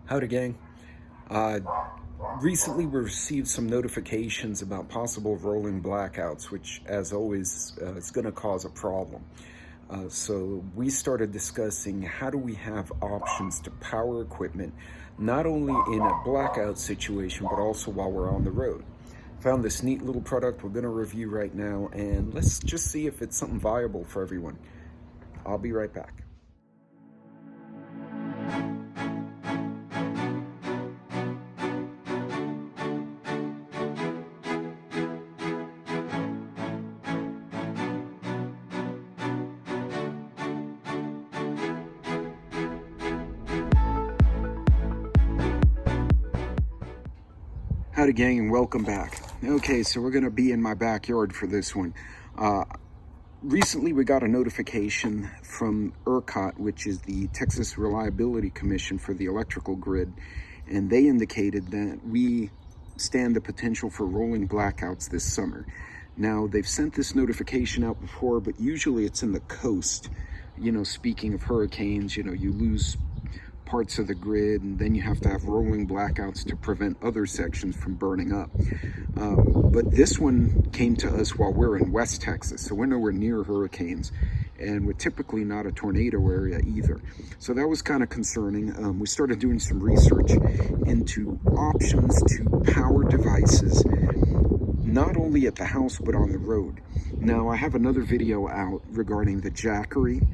Howdy, gang. Uh, Recently, we received some notifications about possible rolling blackouts, which, as always, is going to cause a problem. So we started discussing how do we have options to power equipment, not only in a blackout situation, but also while we're on the road. Found this neat little product we're going to review right now, and let's just see if it's something viable for everyone. I'll be right back. Howdy, gang, and welcome back. Okay, so we're going to be in my backyard for this one. Recently, we got a notification from ERCOT, which is the Texas Reliability Commission for the electrical grid, and they indicated that we stand the potential for rolling blackouts this summer. Now, they've sent this notification out before, but usually it's in the coast. You know, speaking of hurricanes, you lose parts of the grid, and then you have to have rolling blackouts to prevent other sections from burning up. But this one came to us while we're in West Texas, so we're nowhere near hurricanes, and we're typically not a tornado area either. So that was kind of concerning. We started doing some research into options to power devices, not only at the house, but on the road. Now, I have another video out regarding the Jackery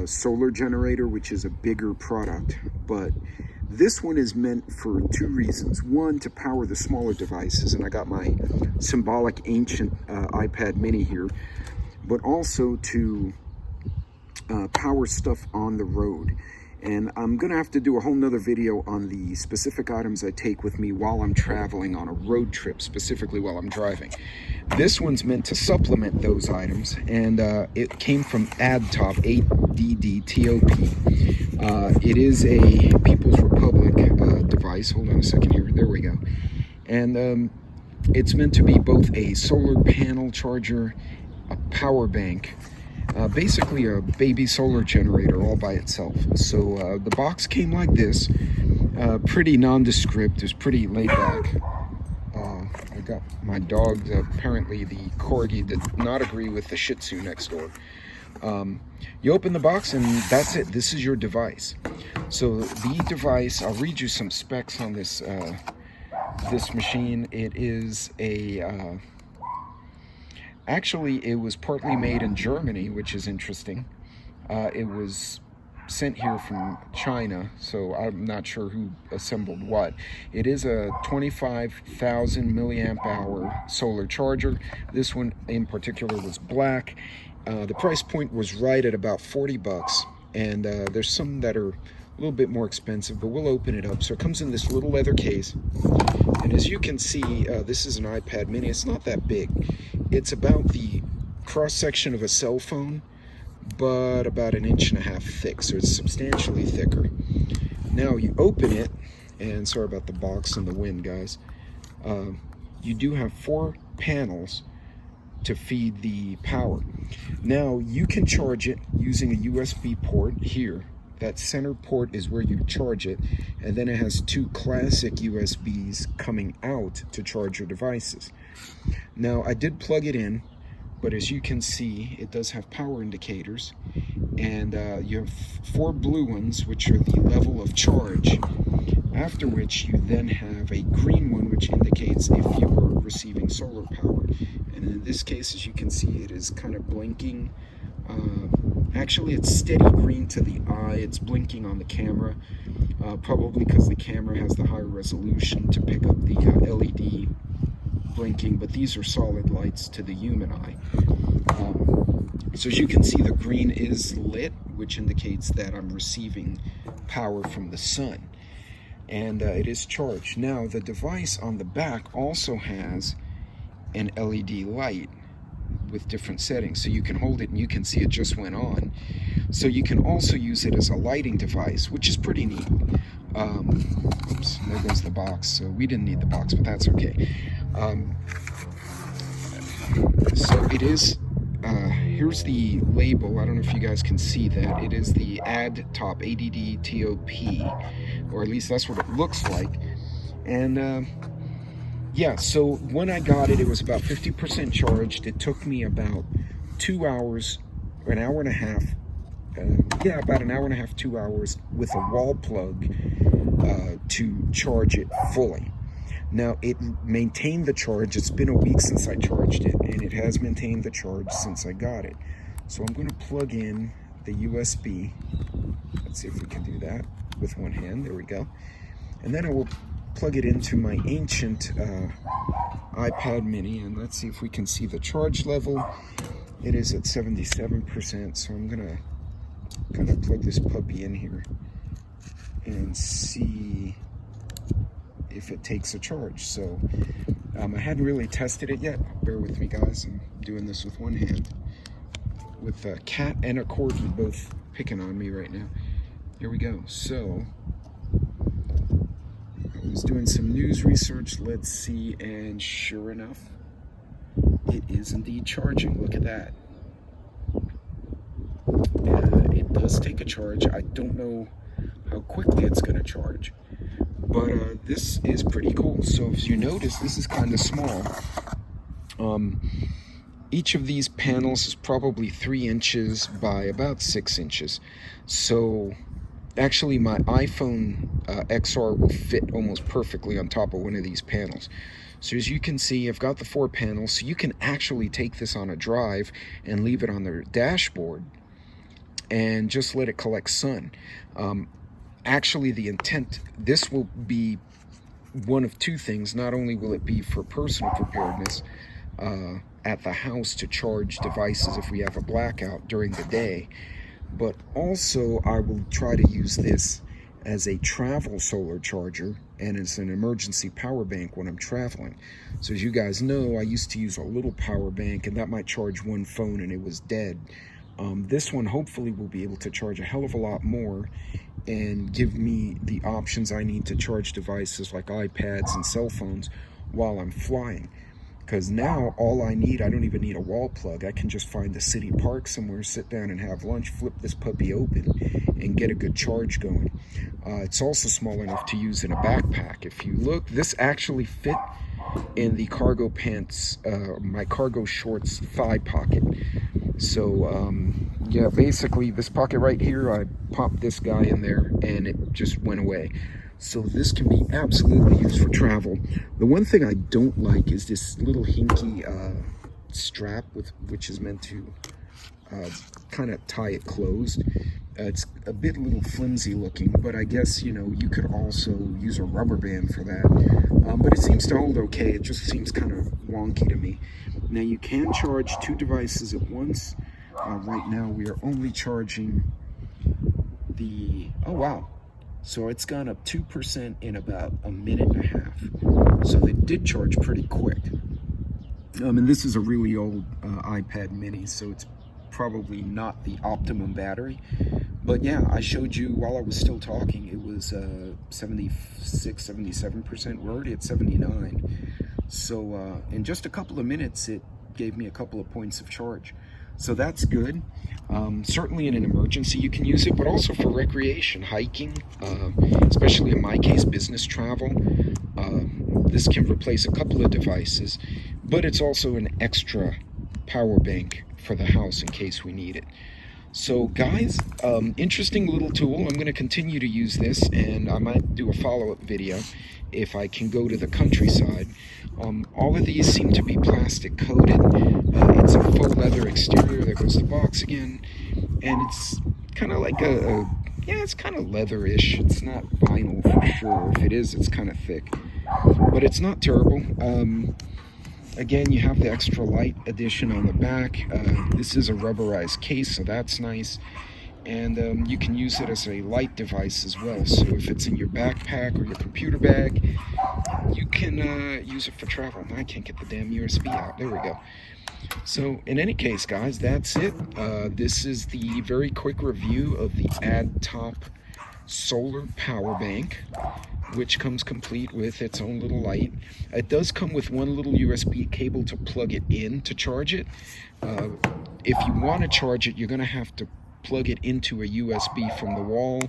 solar generator, which is a bigger product, but this one is meant for two reasons. One, to power the smaller devices, and I got my symbolic ancient iPad mini here, but also to power stuff on the road. And I'm gonna have to do a whole nother video on the specific items I take with me while I'm traveling on a road trip, specifically while I'm driving. This one's meant to supplement those items, and it came from ADDTOP, ADDTOP. It is a People's Republic device. Hold on a second here. There we go. And it's meant to be both a solar panel charger, a power bank, basically a baby solar generator all by itself. So the box came like this, pretty nondescript. It's pretty laid back. I got my dog, apparently the corgi, did not agree with the Shih Tzu next door. You open the box and that's it. This is your device. So the device, I'll read you some specs on this this machine. It is a actually, it was partly made in Germany, which is interesting. It was sent here from China, so I'm not sure who assembled what. It is a 25,000 milliamp hour solar charger. This one in particular was black. The price point was right at about 40 bucks, and there's some that are a little bit more expensive, but we'll open it up. So it comes in this little leather case, and as you can see, this is an iPad mini. It's not that big. It's about the cross-section of a cell phone, but about 1.5 inches thick, so it's substantially thicker. Now you open it, and sorry about the box and the wind, guys. You do have 4 panels to feed the power. Now you can charge it using a USB port here. That center port is where you charge it, and then it has 2 classic USBs coming out to charge your devices. Now, I did plug it in, but as you can see, it does have power indicators, and you have 4 blue ones, which are the level of charge, after which you then have a green one, which indicates if you are receiving solar power. And in this case, as you can see, it is kind of blinking. Actually, it's steady green to the eye. It's blinking on the camera, probably because the camera has the higher resolution to pick up the LED blinking, but these are solid lights to the human eye. So as you can see, the green is lit, which indicates that I'm receiving power from the sun, and it is charged. Now, the device on the back also has an LED light with different settings, so you can hold it and you can see it just went on. So you can also use it as a lighting device, which is pretty neat. Oops, there goes the box. So we didn't need the box, but that's okay. So it is here's the label. I don't know if you guys can see that. It is the ADDTOP, ADDTOP, or at least that's what it looks like. And yeah, so when I got it, it was about 50% charged. It took me about 2 hours, or an hour and a half. Yeah, about an hour and a half, 2 hours with a wall plug to charge it fully. Now, it maintained the charge. It's been a week since I charged it, and it has maintained the charge since I got it. So I'm going to plug in the USB. Let's see if we can do that with one hand. There we go. And then I will plug it into my ancient iPad mini, and let's see if we can see the charge level. It is at 77%, so I'm going to kind of plug this puppy in here and see if it takes a charge. So I hadn't really tested it yet. Bear with me, guys. I'm doing this with one hand, with a cat and a corgi both picking on me right now. Here we go. So I was doing some news research. Let's see, and sure enough, it is indeed charging. Look at that. It does take a charge. I don't know how quickly it's going to charge, but this is pretty cool. So as you notice, this is kind of small. Each of these panels is probably 3 inches by about 6 inches. So actually my iPhone XR will fit almost perfectly on top of one of these panels. So as you can see, I've got the 4 panels, so you can actually take this on a drive and leave it on the dashboard and just let it collect sun. Actually, the intent, this will be one of 2 things. Not only will it be for personal preparedness at the house to charge devices if we have a blackout during the day, but also I will try to use this as a travel solar charger and as an emergency power bank when I'm traveling. So as you guys know, I used to use a little power bank, and that might charge one phone and it was dead. This one hopefully will be able to charge a hell of a lot more and give me the options I need to charge devices like iPads and cell phones while I'm flying. Because now all I don't even need a wall plug. I can just find a city park somewhere, sit down and have lunch, flip this puppy open, and get a good charge going. It's also small enough to use in a backpack. If you look, this actually fit in the cargo pants, my cargo shorts thigh pocket. So yeah, basically this pocket right here, I popped this guy in there and it just went away. So this can be absolutely used for travel. The one thing I don't like is this little hinky strap which is meant to kind of tie it closed. It's a bit little flimsy looking, but I guess, you know, you could also use a rubber band for that. But it seems to hold okay. It just seems kind of wonky to me. Now you can charge 2 devices at once. Right now we are only charging the, oh wow. So it's gone up 2% in about a minute and a half. So it did charge pretty quick. And this is a really old iPad mini, so it's probably not the optimum battery. But yeah, I showed you while I was still talking, it was 76, 77%. We're already at 79. So in just a couple of minutes, it gave me a couple of points of charge. So that's good. Certainly in an emergency you can use it, but also for recreation, hiking, especially in my case, business travel. This can replace a couple of devices, but it's also an extra power bank for the house in case we need it. So guys, interesting little tool. I'm going to continue to use this, and I might do a follow-up video if I can go to the countryside. All of these seem to be plastic coated. It's a faux leather exterior. There goes the box again. And it's kind of like yeah, it's kind of leatherish. It's not vinyl for sure. If it is, it's kind of thick. But it's not terrible. Again, you have the extra light edition on the back. This is a rubberized case, so that's nice. And you can use it as a light device as well. So if it's in your backpack or your computer bag, you can use it for travel. I can't get the damn USB out. There we go. So in any case, guys, that's it. This is the very quick review of the ADDTOP Solar Power Bank. which comes complete with its own little light. It does come with one little USB cable to plug it in to charge it. If you want to charge it, you're going to have to plug it into a USB from the wall,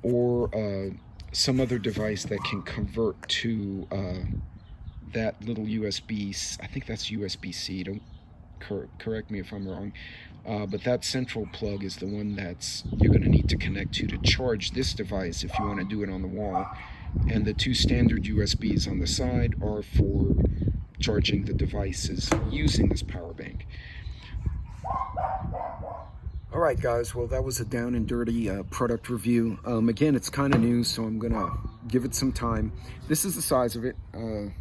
or some other device that can convert to that little USB. I think that's USB-C. Don't correct me if I'm wrong. But that central plug is the one that's you're going to need to connect to charge this device if you want to do it on the wall. And the two standard USBs on the side are for charging the devices using this power bank. All right, guys, well, that was a down and dirty product review. Again, it's kind of new, so I'm gonna give it some time. This is the size of it,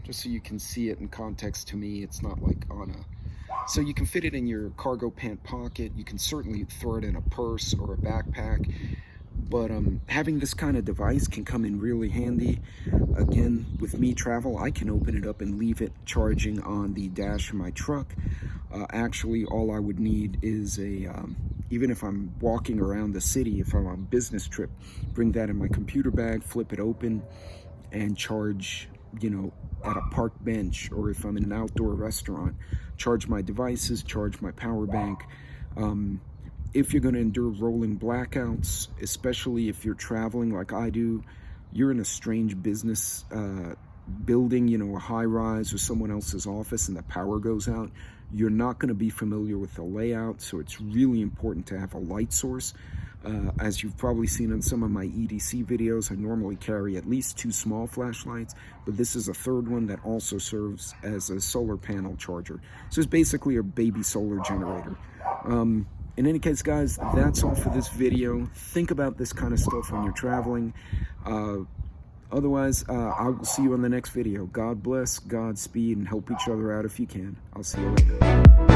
just so you can see it in context. To me, it's not like on a, so you can fit it in your cargo pant pocket. You can certainly throw it in a purse or a backpack, but having this kind of device can come in really handy. Again, with me travel, I can open it up and leave it charging on the dash of my truck. Actually, all I would need is a, even if I'm walking around the city, if I'm on a business trip, bring that in my computer bag, flip it open, and charge, you know, at a park bench, or if I'm in an outdoor restaurant, charge my devices, charge my power bank. If you're going to endure rolling blackouts, especially if you're traveling like I do, you're in a strange business building, you know, a high rise or someone else's office, and the power goes out, you're not going to be familiar with the layout, so it's really important to have a light source. As you've probably seen on some of my EDC videos, I normally carry at least 2 small flashlights, but this is a third one that also serves as a solar panel charger. So it's basically a baby solar generator. In any case, guys, that's all for this video. Think about this kind of stuff when you're traveling. Otherwise, I will see you on the next video. God bless, Godspeed, and help each other out if you can. I'll see you later.